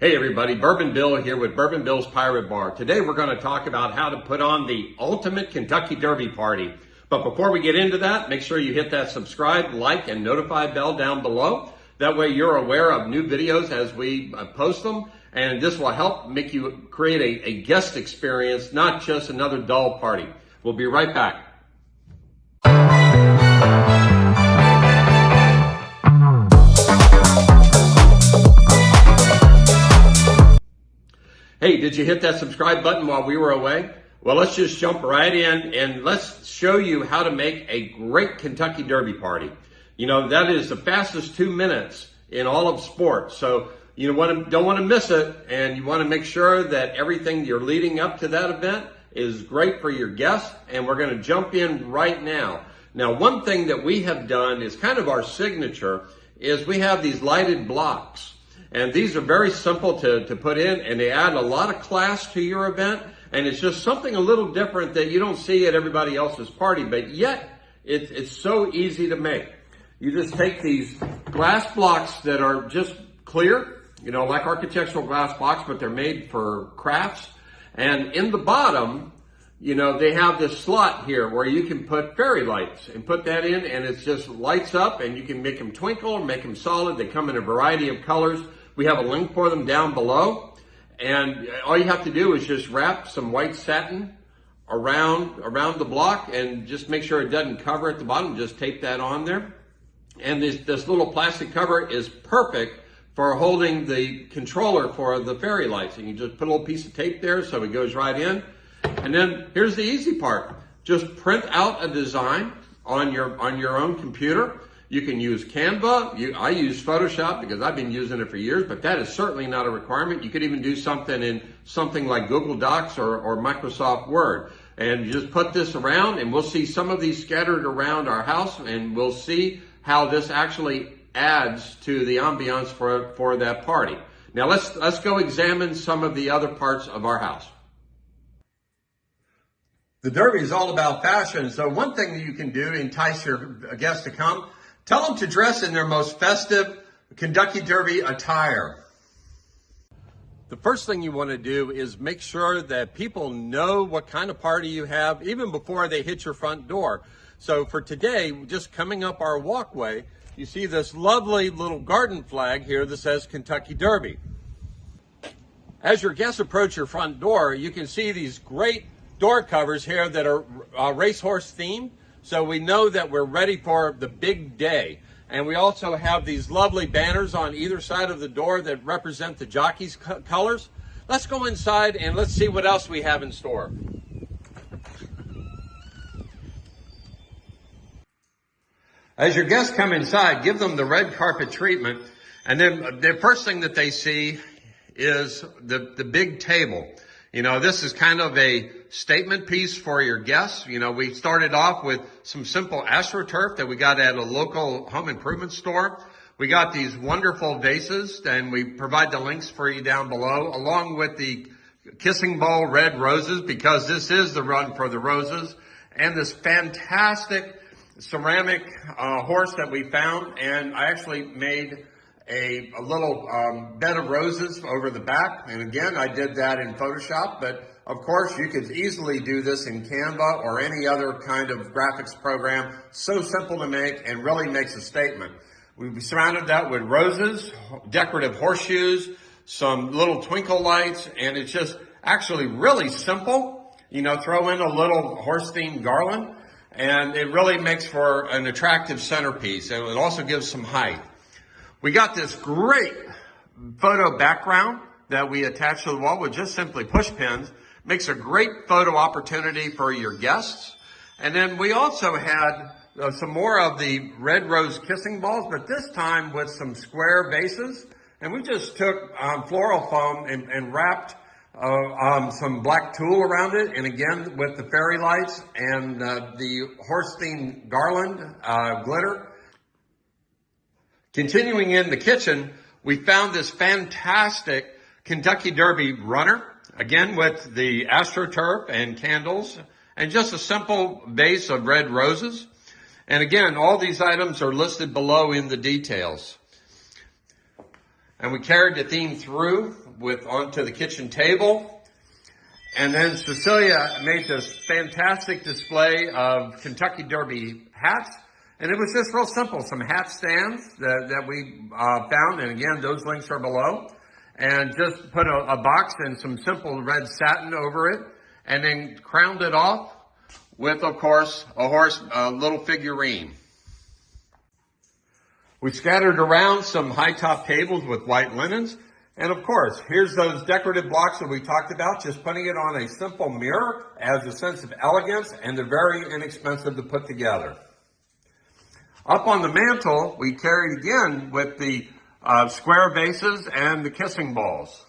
Hey everybody, Bourbon Bill here with Bourbon Bill's Pirate Bar. Today we're going to talk about how to put on the ultimate Kentucky Derby party. But before we get into that, make sure you hit that subscribe, like, and notify bell down below. That way you're aware of new videos as we post them. And this will help make you create a guest experience, not just another dull party. We'll be right back. Hey, did you hit that subscribe button while we were away? Well, let's just jump right in and let's show you how to make a great Kentucky Derby party. You know, that is the fastest 2 minutes in all of sports. So you don't want to miss it, and you want to make sure that everything you're leading up to that event is great for your guests, and we're going to jump in right now. Now, one thing that we have done is kind of our signature is we have these lighted blocks. And these are very simple to put in, and they add a lot of class to your event. And it's just something a little different that you don't see at everybody else's party, but yet it's so easy to make. You just take these glass blocks that are just clear, you know, like architectural glass blocks, but they're made for crafts. And in the bottom, you know, they have this slot here where you can put fairy lights and put that in, and it just lights up, and you can make them twinkle or make them solid. They come in a variety of colors. We have a link for them down below, and all you have to do is just wrap some white satin around the block and just make sure it doesn't cover at the bottom. Just tape that on there. And this little plastic cover is perfect for holding the controller for the fairy lights. And you just put a little piece of tape there so it goes right in. And then here's the easy part. Just print out a design on your own computer. You can use Canva. I use Photoshop because I've been using it for years, but that is certainly not a requirement. You could even do something in something like Google Docs or Microsoft Word. And you just put this around, and we'll see some of these scattered around our house, and we'll see how this actually adds to the ambiance for that party. Now let's go examine some of the other parts of our house. The Derby is all about fashion, so one thing that you can do to entice your guests to come, tell them to dress in their most festive Kentucky Derby attire. The first thing you want to do is make sure that people know what kind of party you have even before they hit your front door. So for today, just coming up our walkway, you see this lovely little garden flag here that says Kentucky Derby. As your guests approach your front door, you can see these great door covers here that are racehorse themed. So we know that we're ready for the big day. And we also have these lovely banners on either side of the door that represent the jockeys' colors. Let's go inside and let's see what else we have in store. As your guests come inside, give them the red carpet treatment. And then the first thing that they see is the big table. You know, this is kind of a statement piece for your guests. You know, we started off with some simple AstroTurf that we got at a local home improvement store. We got these wonderful vases, and we provide the links for you down below, along with the kissing bowl red roses, because this is the run for the roses, and this fantastic ceramic horse that we found. And I actually made a little bed of roses over the back. And again, I did that in Photoshop, but of course you could easily do this in Canva or any other kind of graphics program. So simple to make and really makes a statement. We surrounded that with roses, decorative horseshoes, some little twinkle lights, and it's just actually really simple. You know, throw in a little horse-themed garland, and it really makes for an attractive centerpiece, and it also gives some height. We got this great photo background that we attach to the wall with just simply push pins. Makes a great photo opportunity for your guests. And then we also had some more of the red rose kissing balls, but this time with some square bases. And we just took floral foam and wrapped some black tulle around it. And again, with the fairy lights and the horse-themed garland glitter. Continuing in the kitchen, we found this fantastic Kentucky Derby runner, again with the AstroTurf and candles, and just a simple vase of red roses. And again, all these items are listed below in the details. And we carried the theme through onto the kitchen table. And then Cecilia made this fantastic display of Kentucky Derby hats. And it was just real simple, some hat stands that we found. And again, those links are below. And just put a box and some simple red satin over it. And then crowned it off with, of course, a little figurine. We scattered around some high-top tables with white linens. And of course, here's those decorative blocks that we talked about. Just putting it on a simple mirror adds a sense of elegance, and they're very inexpensive to put together. Up on the mantle, we carried again with the square vases and the kissing bowls.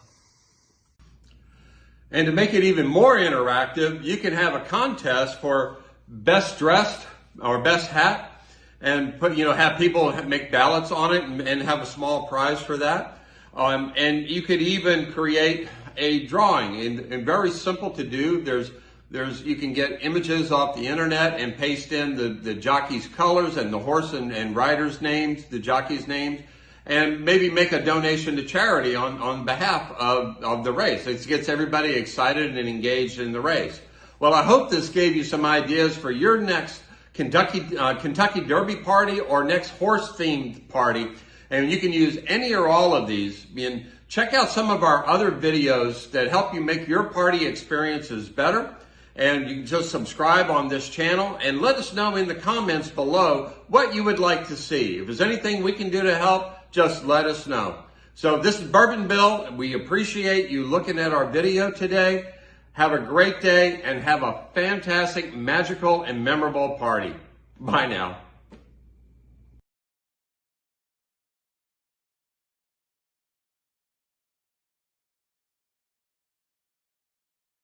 And to make it even more interactive, you can have a contest for best dressed or best hat. And have people make ballots on it and have a small prize for that. And you could even create a drawing, and very simple to do. You can get images off the internet and paste in the jockey's colors and the horse and rider's names, the jockey's names, and maybe make a donation to charity on behalf of the race. It gets everybody excited and engaged in the race. Well, I hope this gave you some ideas for your next Kentucky Derby party or next horse-themed party. And you can use any or all of these. And check out some of our other videos that help you make your party experiences better. And you can just subscribe on this channel and let us know in the comments below what you would like to see. If there's anything we can do to help, just let us know. So this is Bourbon Bill. We appreciate you looking at our video today. Have a great day and have a fantastic, magical, and memorable party. Bye now.